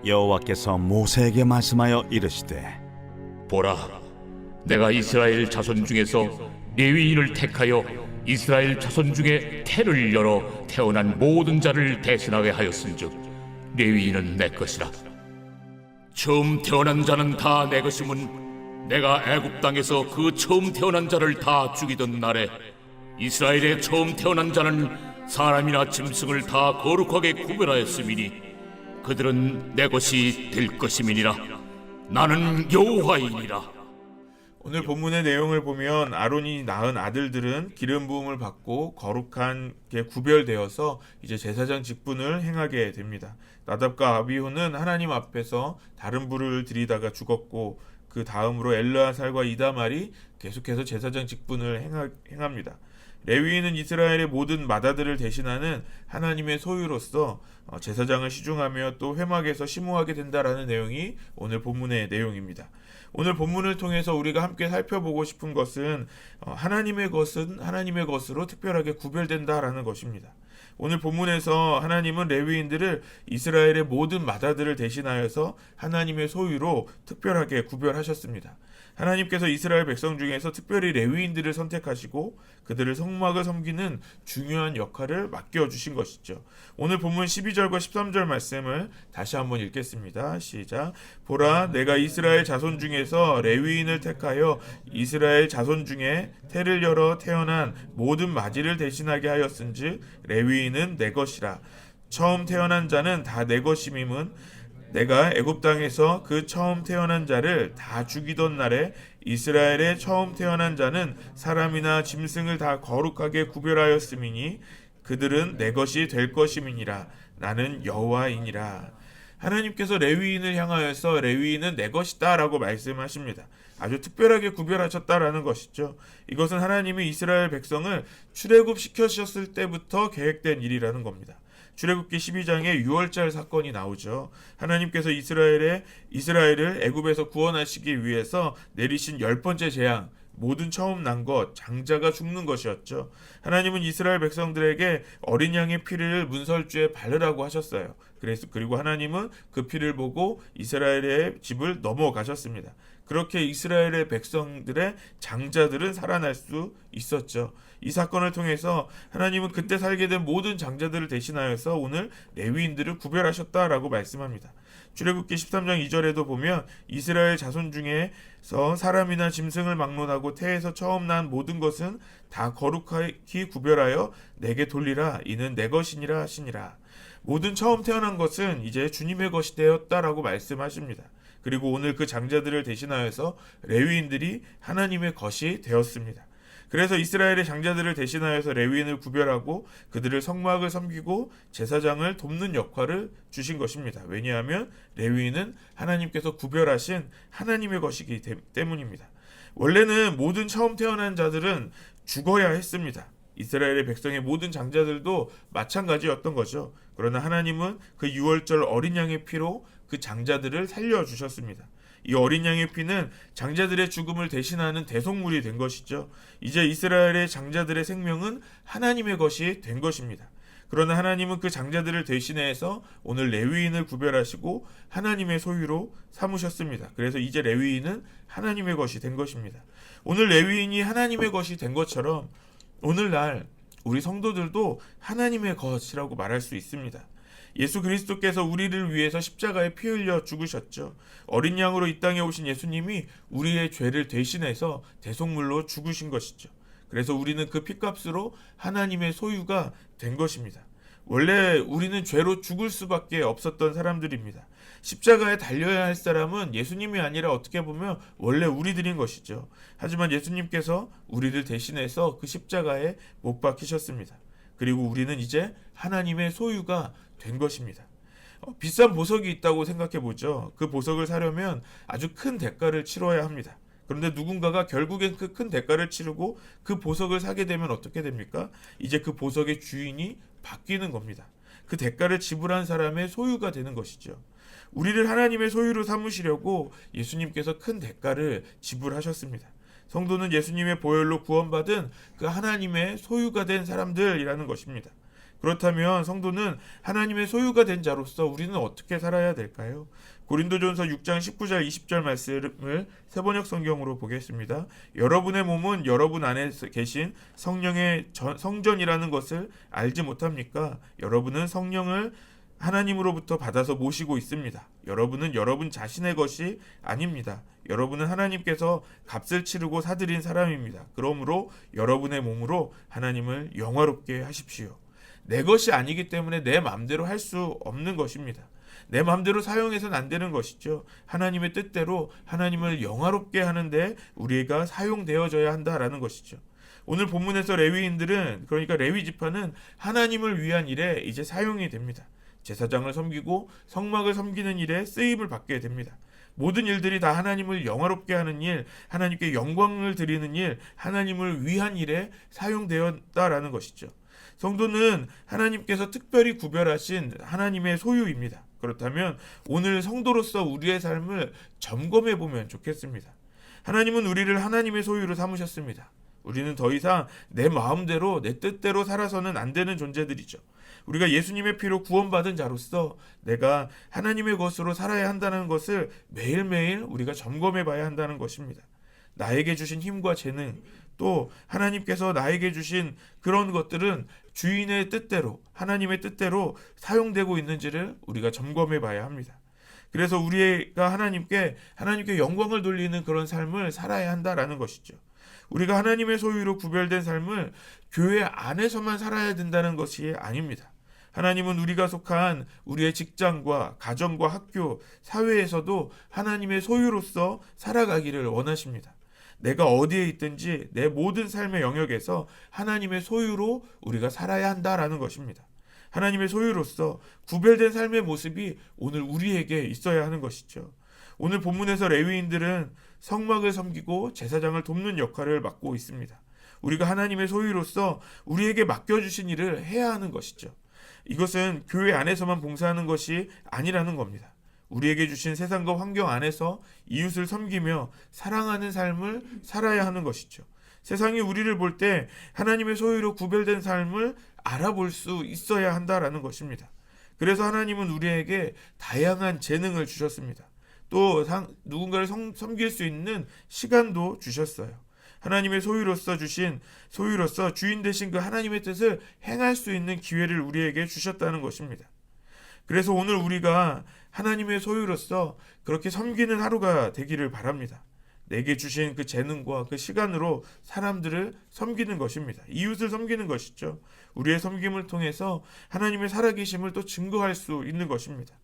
여호와께서 모세에게 말씀하여 이르시되 보라, 내가 이스라엘 자손 중에서 레위인을 택하여 이스라엘 자손 중에 태를 열어 태어난 모든 자를 대신하게 하였은즉 레위인은 내 것이라. 처음 태어난 자는 다 내 것임은 내가 애굽 땅에서 그 처음 태어난 자를 다 죽이던 날에 이스라엘의 처음 태어난 자는 사람이나 짐승을 다 거룩하게 구별하였음이니 그들은 내 것이 될 것임이니라. 나는 여호와이니라. 오늘 본문의 내용을 보면 아론이 낳은 아들들은 기름 부음을 받고 거룩하게 구별되어서 이제 제사장 직분을 행하게 됩니다. 나답과 아비후는 하나님 앞에서 다른 불을 들이다가 죽었고 그 다음으로 엘르아살과 이다말이 계속해서 제사장 직분을 행합니다. 레위인은 이스라엘의 모든 맏아들을 대신하는 하나님의 소유로서 제사장을 시중하며 또 회막에서 심우하게 된다라는 내용이 오늘 본문의 내용입니다. 오늘 본문을 통해서 우리가 함께 살펴보고 싶은 것은 하나님의 것은 하나님의 것으로 특별하게 구별된다라는 것입니다. 오늘 본문에서 하나님은 레위인들을 이스라엘의 모든 맏아들을 대신하여서 하나님의 소유로 특별하게 구별하셨습니다. 하나님께서 이스라엘 백성 중에서 특별히 레위인들을 선택하시고 그들을 성막을 섬기는 중요한 역할을 맡겨주신 것이죠. 오늘 본문 12절과 13절 말씀을 다시 한번 읽겠습니다. 시작. 보라, 내가 이스라엘 자손 중에서 레위인을 택하여 이스라엘 자손 중에 태를 열어 태어난 모든 마지를 대신하게 하였은즉 레위인은 내 것이라. 처음 태어난 자는 다 내 것임임은 내가 애굽 땅에서 그 처음 태어난 자를 다 죽이던 날에 이스라엘의 처음 태어난 자는 사람이나 짐승을 다 거룩하게 구별하였음이니 그들은 내 것이 될 것임이니라. 나는 여호와이니라. 하나님께서 레위인을 향하여서 레위인은 내 것이다 라고 말씀하십니다. 아주 특별하게 구별하셨다라는 것이죠. 이것은 하나님이 이스라엘 백성을 출애굽 시켜주셨을 때부터 계획된 일이라는 겁니다. 출애굽기 12장에 6월절 사건이 나오죠. 하나님께서 이스라엘을 애굽에서 구원하시기 위해서 내리신 10번째 재앙, 모든 처음 난 것, 장자가 죽는 것이었죠. 하나님은 이스라엘 백성들에게 어린 양의 피를 문설주에 바르라고 하셨어요. 그리고 하나님은 그 피를 보고 이스라엘의 집을 넘어가셨습니다. 그렇게 이스라엘의 백성들의 장자들은 살아날 수 있었죠. 이 사건을 통해서 하나님은 그때 살게 된 모든 장자들을 대신하여서 오늘 레위인들을 구별하셨다라고 말씀합니다. 출애굽기 13장 2절에도 보면 이스라엘 자손 중에서 사람이나 짐승을 막론하고 태에서 처음 난 모든 것은 다 거룩히 구별하여 내게 돌리라. 이는 내 것이니라 하시니라. 모든 처음 태어난 것은 이제 주님의 것이 되었다라고 말씀하십니다. 그리고 오늘 그 장자들을 대신하여서 레위인들이 하나님의 것이 되었습니다. 그래서 이스라엘의 장자들을 대신하여서 레위인을 구별하고 그들을 성막을 섬기고 제사장을 돕는 역할을 주신 것입니다. 왜냐하면 레위인은 하나님께서 구별하신 하나님의 것이기 때문입니다. 원래는 모든 처음 태어난 자들은 죽어야 했습니다. 이스라엘의 백성의 모든 장자들도 마찬가지였던 거죠. 그러나 하나님은 그 6월절 어린 양의 피로 그 장자들을 살려주셨습니다. 이 어린 양의 피는 장자들의 죽음을 대신하는 대속물이 된 것이죠. 이제 이스라엘의 장자들의 생명은 하나님의 것이 된 것입니다. 그러나 하나님은 그 장자들을 대신해서 오늘 레위인을 구별하시고 하나님의 소유로 삼으셨습니다. 그래서 이제 레위인은 하나님의 것이 된 것입니다. 오늘 레위인이 하나님의 것이 된 것처럼 오늘날 우리 성도들도 하나님의 것이라고 말할 수 있습니다. 예수 그리스도께서 우리를 위해서 십자가에 피 흘려 죽으셨죠. 어린 양으로 이 땅에 오신 예수님이 우리의 죄를 대신해서 대속물로 죽으신 것이죠. 그래서 우리는 그 피값으로 하나님의 소유가 된 것입니다. 원래 우리는 죄로 죽을 수밖에 없었던 사람들입니다. 십자가에 달려야 할 사람은 예수님이 아니라 어떻게 보면 원래 우리들인 것이죠. 하지만 예수님께서 우리를 대신해서 그 십자가에 못 박히셨습니다. 그리고 우리는 이제 하나님의 소유가 된 것입니다. 비싼 보석이 있다고 생각해 보죠. 그 보석을 사려면 아주 큰 대가를 치러야 합니다. 그런데 누군가가 결국엔 그 큰 대가를 치르고 그 보석을 사게 되면 어떻게 됩니까? 이제 그 보석의 주인이 바뀌는 겁니다. 그 대가를 지불한 사람의 소유가 되는 것이죠. 우리를 하나님의 소유로 삼으시려고 예수님께서 큰 대가를 지불하셨습니다. 성도는 예수님의 보혈로 구원받은 그 하나님의 소유가 된 사람들이라는 것입니다. 그렇다면 성도는 하나님의 소유가 된 자로서 우리는 어떻게 살아야 될까요? 고린도전서 6장 19절 20절 말씀을 세번역 성경으로 보겠습니다. 여러분의 몸은 여러분 안에 계신 성령의 성전이라는 것을 알지 못합니까? 여러분은 성령을 하나님으로부터 받아서 모시고 있습니다. 여러분은 여러분 자신의 것이 아닙니다. 여러분은 하나님께서 값을 치르고 사들인 사람입니다. 그러므로 여러분의 몸으로 하나님을 영화롭게 하십시오. 내 것이 아니기 때문에 내 마음대로 할 수 없는 것입니다. 내 마음대로 사용해서는 안 되는 것이죠. 하나님의 뜻대로 하나님을 영화롭게 하는데 우리가 사용되어져야 한다라는 것이죠. 오늘 본문에서 레위인들은, 그러니까 레위 지파는 하나님을 위한 일에 이제 사용이 됩니다. 제사장을 섬기고 성막을 섬기는 일에 쓰임을 받게 됩니다. 모든 일들이 다 하나님을 영화롭게 하는 일, 하나님께 영광을 드리는 일, 하나님을 위한 일에 사용되었다라는 것이죠. 성도는 하나님께서 특별히 구별하신 하나님의 소유입니다. 그렇다면 오늘 성도로서 우리의 삶을 점검해 보면 좋겠습니다. 하나님은 우리를 하나님의 소유로 삼으셨습니다. 우리는 더 이상 내 마음대로 내 뜻대로 살아서는 안 되는 존재들이죠. 우리가 예수님의 피로 구원받은 자로서 내가 하나님의 것으로 살아야 한다는 것을 매일매일 우리가 점검해 봐야 한다는 것입니다. 나에게 주신 힘과 재능, 또 하나님께서 나에게 주신 그런 것들은 주인의 뜻대로, 하나님의 뜻대로 사용되고 있는지를 우리가 점검해 봐야 합니다. 그래서 우리가 하나님께 영광을 돌리는 그런 삶을 살아야 한다라는 것이죠. 우리가 하나님의 소유로 구별된 삶을 교회 안에서만 살아야 된다는 것이 아닙니다. 하나님은 우리가 속한 우리의 직장과 가정과 학교, 사회에서도 하나님의 소유로서 살아가기를 원하십니다. 내가 어디에 있든지 내 모든 삶의 영역에서 하나님의 소유로 우리가 살아야 한다라는 것입니다. 하나님의 소유로서 구별된 삶의 모습이 오늘 우리에게 있어야 하는 것이죠. 오늘 본문에서 레위인들은 성막을 섬기고 제사장을 돕는 역할을 맡고 있습니다. 우리가 하나님의 소유로서 우리에게 맡겨주신 일을 해야 하는 것이죠. 이것은 교회 안에서만 봉사하는 것이 아니라는 겁니다. 우리에게 주신 세상과 환경 안에서 이웃을 섬기며 사랑하는 삶을 살아야 하는 것이죠. 세상이 우리를 볼 때 하나님의 소유로 구별된 삶을 알아볼 수 있어야 한다라는 것입니다. 그래서 하나님은 우리에게 다양한 재능을 주셨습니다. 또 누군가를 섬길 수 있는 시간도 주셨어요. 하나님의 소유로서 주인 되신 그 하나님의 뜻을 행할 수 있는 기회를 우리에게 주셨다는 것입니다. 그래서 오늘 우리가 하나님의 소유로서 그렇게 섬기는 하루가 되기를 바랍니다. 내게 주신 그 재능과 그 시간으로 사람들을 섬기는 것입니다. 이웃을 섬기는 것이죠. 우리의 섬김을 통해서 하나님의 살아계심을 또 증거할 수 있는 것입니다.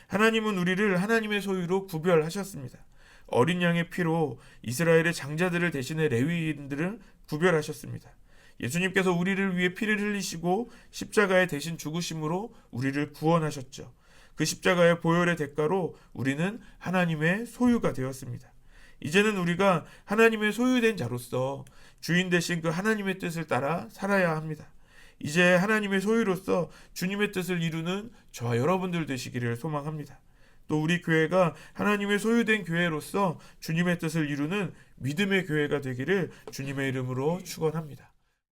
하나님은 우리를 하나님의 소유로 구별하셨습니다. 어린 양의 피로 이스라엘의 장자들을 대신해 레위인들을 구별하셨습니다. 예수님께서 우리를 위해 피를 흘리시고 십자가에 대신 죽으심으로 우리를 구원하셨죠. 그 십자가의 보혈의 대가로 우리는 하나님의 소유가 되었습니다. 이제는 우리가 하나님의 소유된 자로서 주인 되신 그 하나님의 뜻을 따라 살아야 합니다. 이제 하나님의 소유로서 주님의 뜻을 이루는 저와 여러분들 되시기를 소망합니다. 또 우리 교회가 하나님의 소유된 교회로서 주님의 뜻을 이루는 믿음의 교회가 되기를 주님의 이름으로 축원합니다.